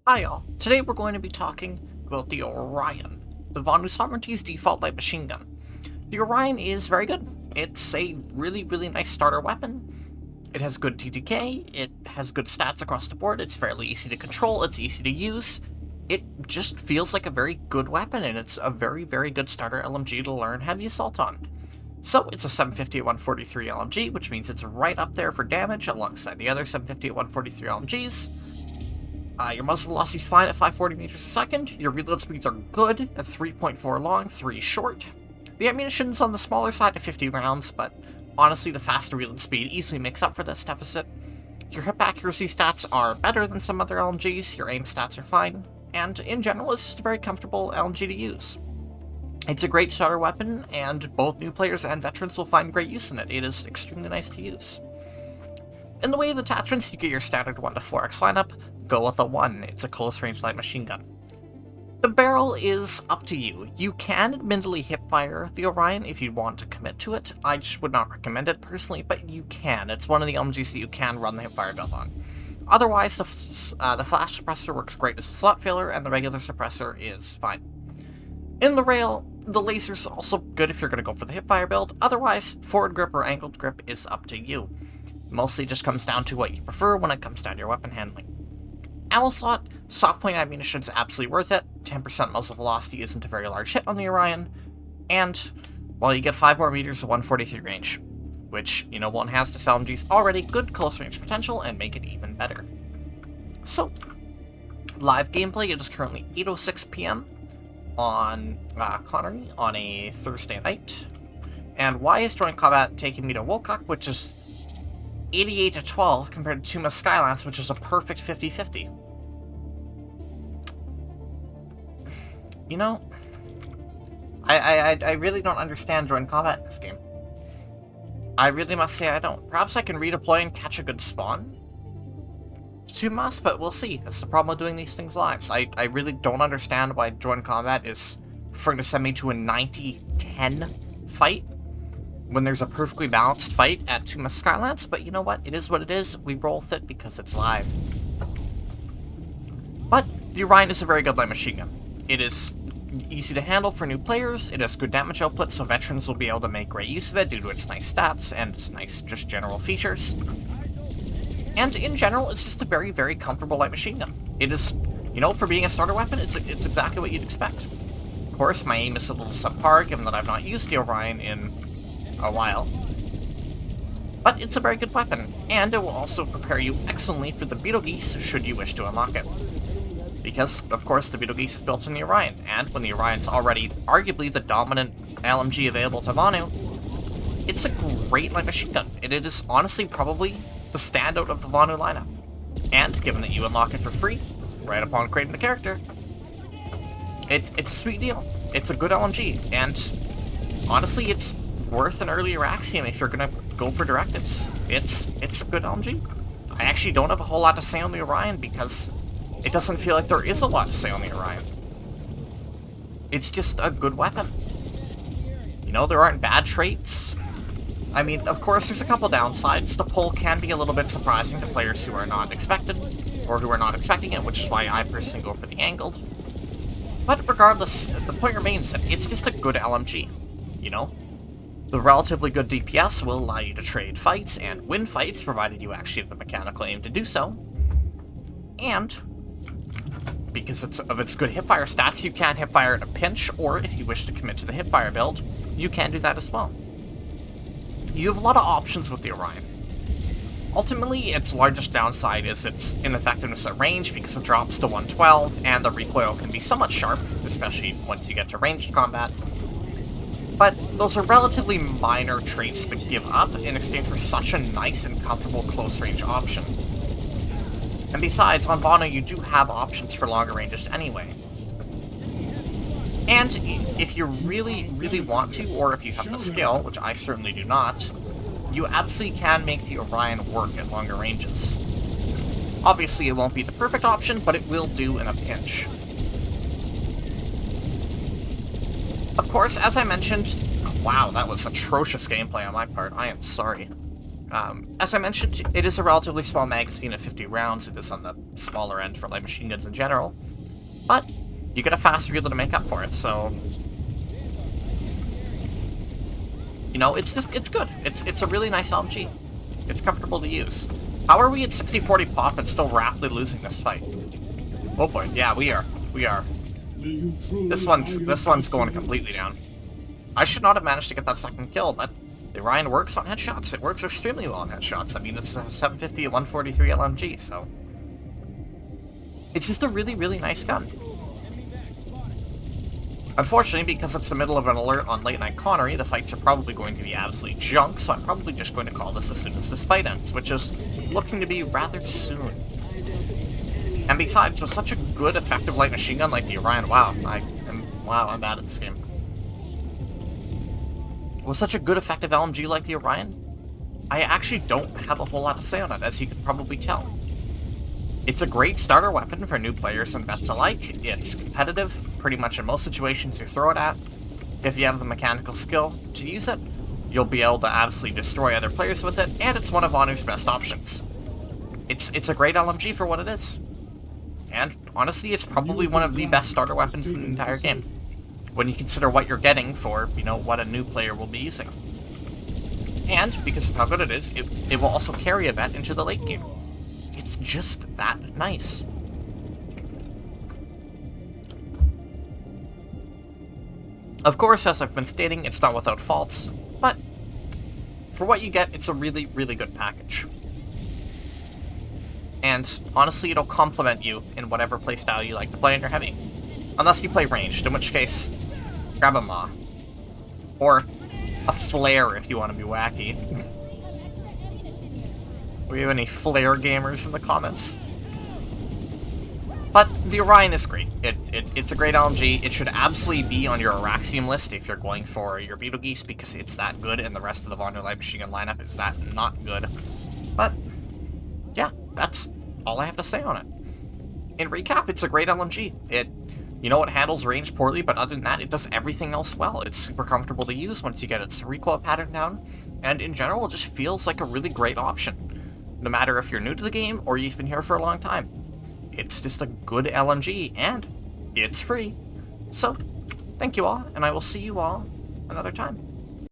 Hi y'all, today we're going to be talking about the Orion, the Vanu Sovereignty's default light machine gun. The Orion is very good. It's a really nice starter weapon. It has good TTK, it has good stats across the board, it's fairly easy to control, it's easy to use. It just feels like a very good weapon, and it's a very good starter LMG to learn heavy assault on. So it's a 750 at 143 LMG, which means it's right up there for damage alongside the other 750 at 143 LMGs. Your muzzle velocity is fine at 540 meters a second. Your reload speeds are good at 3.4 long, 3 short. The ammunition's on the smaller side at 50 rounds, but honestly the faster reload speed easily makes up for this deficit. Your hip accuracy stats are better than some other LMGs, your aim stats are fine, and in general it's just a very comfortable LMG to use. It's a great starter weapon, and both new players and veterans will find great use in it. It is extremely nice to use. In the way of attachments, you get your standard 1 to 4x lineup. Go with a 1, it's a close-range light machine gun. The barrel is up to you. You can admittedly hip-fire the Orion if you want to commit to it. I just would not recommend it personally, but you can. It's one of the LMGs that you can run the hip-fire build on. Otherwise, the flash suppressor works great as a slot filler, and the regular suppressor is fine. In the rail, the laser's also good if you're going to go for the hip-fire build. Otherwise, forward grip or angled grip is up to you. Mostly just comes down to what you prefer when it comes down to your weapon handling. Ammo slot, soft point ammunition is absolutely worth it. 10% muzzle velocity isn't a very large hit on the Orion, and, well, you get 5 more meters of 143 range, which, will enhance this LMG's already good close range potential and make it even better. So, live gameplay, it is currently 8:06 p.m. on Connery on a Thursday night. And why is Joint Combat taking me to Wocock, which is 88 to 12 compared to Tuma Skylance, which is a perfect 50-50. I really don't understand joint combat in this game. I really must say I don't. Perhaps I can redeploy and catch a good spawn? It's too much, but we'll see. That's the problem with doing these things live. I really don't understand why joint combat is preferring to send me to a 90-10 fight when there's a perfectly balanced fight at Tuma Skylance, but you know what? It is what it is. We roll with it because it's live. But the Orion is a very good light machine gun. It is easy to handle for new players, it has good damage output, so veterans will be able to make great use of it due to its nice stats and its nice just general features. And in general, it's just a very comfortable light machine gun. It is, for being a starter weapon, it's exactly what you'd expect. Of course, my aim is a little subpar, given that I've not used the Orion in a while. But it's a very good weapon, and it will also prepare you excellently for the Beetlegeese should you wish to unlock it. Because, of course, the Beetlegeese is built in the Orion, and when the Orion's already arguably the dominant LMG available to Vanu, it's a great light machine gun. It is honestly probably the standout of the Vanu lineup. And, given that you unlock it for free, right upon creating the character, it's a sweet deal. It's a good LMG, and honestly, it's worth an earlier Axiom if you're gonna go for directives. It's a good LMG. I actually don't have a whole lot to say on the Orion because it doesn't feel like there is a lot to say on the Orion. It's just a good weapon. There aren't bad traits. I mean, of course, there's a couple downsides. The pull can be a little bit surprising to players who are not expected, or who are not expecting it, which is why I personally go for the angled. But regardless, the point remains that it's just a good LMG, The relatively good DPS will allow you to trade fights and win fights, provided you actually have the mechanical aim to do so. And, because of its good hipfire stats, you can hipfire at a pinch, or if you wish to commit to the hipfire build, you can do that as well. You have a lot of options with the Orion. Ultimately, its largest downside is its ineffectiveness at range, because it drops to 112, and the recoil can be somewhat sharp, especially once you get to ranged combat. But those are relatively minor traits to give up in exchange for such a nice and comfortable close-range option. And besides, on Vanu you do have options for longer ranges anyway. And if you really want to, or if you have the skill, which I certainly do not, you absolutely can make the Orion work at longer ranges. Obviously it won't be the perfect option, but it will do in a pinch. Of course, as I mentioned, wow, that was atrocious gameplay on my part, I am sorry. As I mentioned, it is a relatively small magazine of 50 rounds. It is on the smaller end for light machine guns in general. But you get a fast reload to make up for it, so... You know, it's good. It's a really nice LMG. It's comfortable to use. How are we at 60-40 pop and still rapidly losing this fight? Oh boy, yeah, we are. This one's going completely down. I should not have managed to get that second kill, but the Orion works on headshots. It works extremely well on headshots. I mean, it's a 750 at 143 LMG, so... It's just a really, really nice gun. Unfortunately, because it's the middle of an alert on Late Night Connery, the fights are probably going to be absolute junk, so I'm probably just going to call this as soon as this fight ends, which is looking to be rather soon. And besides, with such a good, effective light machine gun like the Orion, wow, I'm bad at this game. With such a good, effective LMG like the Orion, I actually don't have a whole lot to say on it, as you can probably tell. It's a great starter weapon for new players and vets alike. It's competitive, pretty much in most situations you throw it at. If you have the mechanical skill to use it, you'll be able to absolutely destroy other players with it, and it's one of Vanu's best options. It's a great LMG for what it is. And honestly, it's probably one of the best starter weapons in the entire game, when you consider what you're getting for, you know, what a new player will be using. And, because of how good it is, it will also carry a vet into the late game. It's just that nice. Of course, as I've been stating, it's not without faults, but for what you get, it's a really, really good package. And honestly, it'll complement you in whatever playstyle you like to play in your heavy. Unless you play ranged, in which case, grab a Maw. Or a Flare if you want to be wacky. Do we have any Flare gamers in the comments? But the Orion is great. It's a great LMG. It should absolutely be on your Araxium list if you're going for your Beetlegeese, because it's that good and the rest of the Vanu light machine gun lineup is that not good. But, yeah, that's all I have to say on it. In recap, it's a great LMG. It handles range poorly, but other than that, it does everything else well. It's super comfortable to use once you get its recoil pattern down, and in general, it just feels like a really great option. No matter if you're new to the game or you've been here for a long time. It's just a good LMG, and it's free. So, thank you all, and I will see you all another time.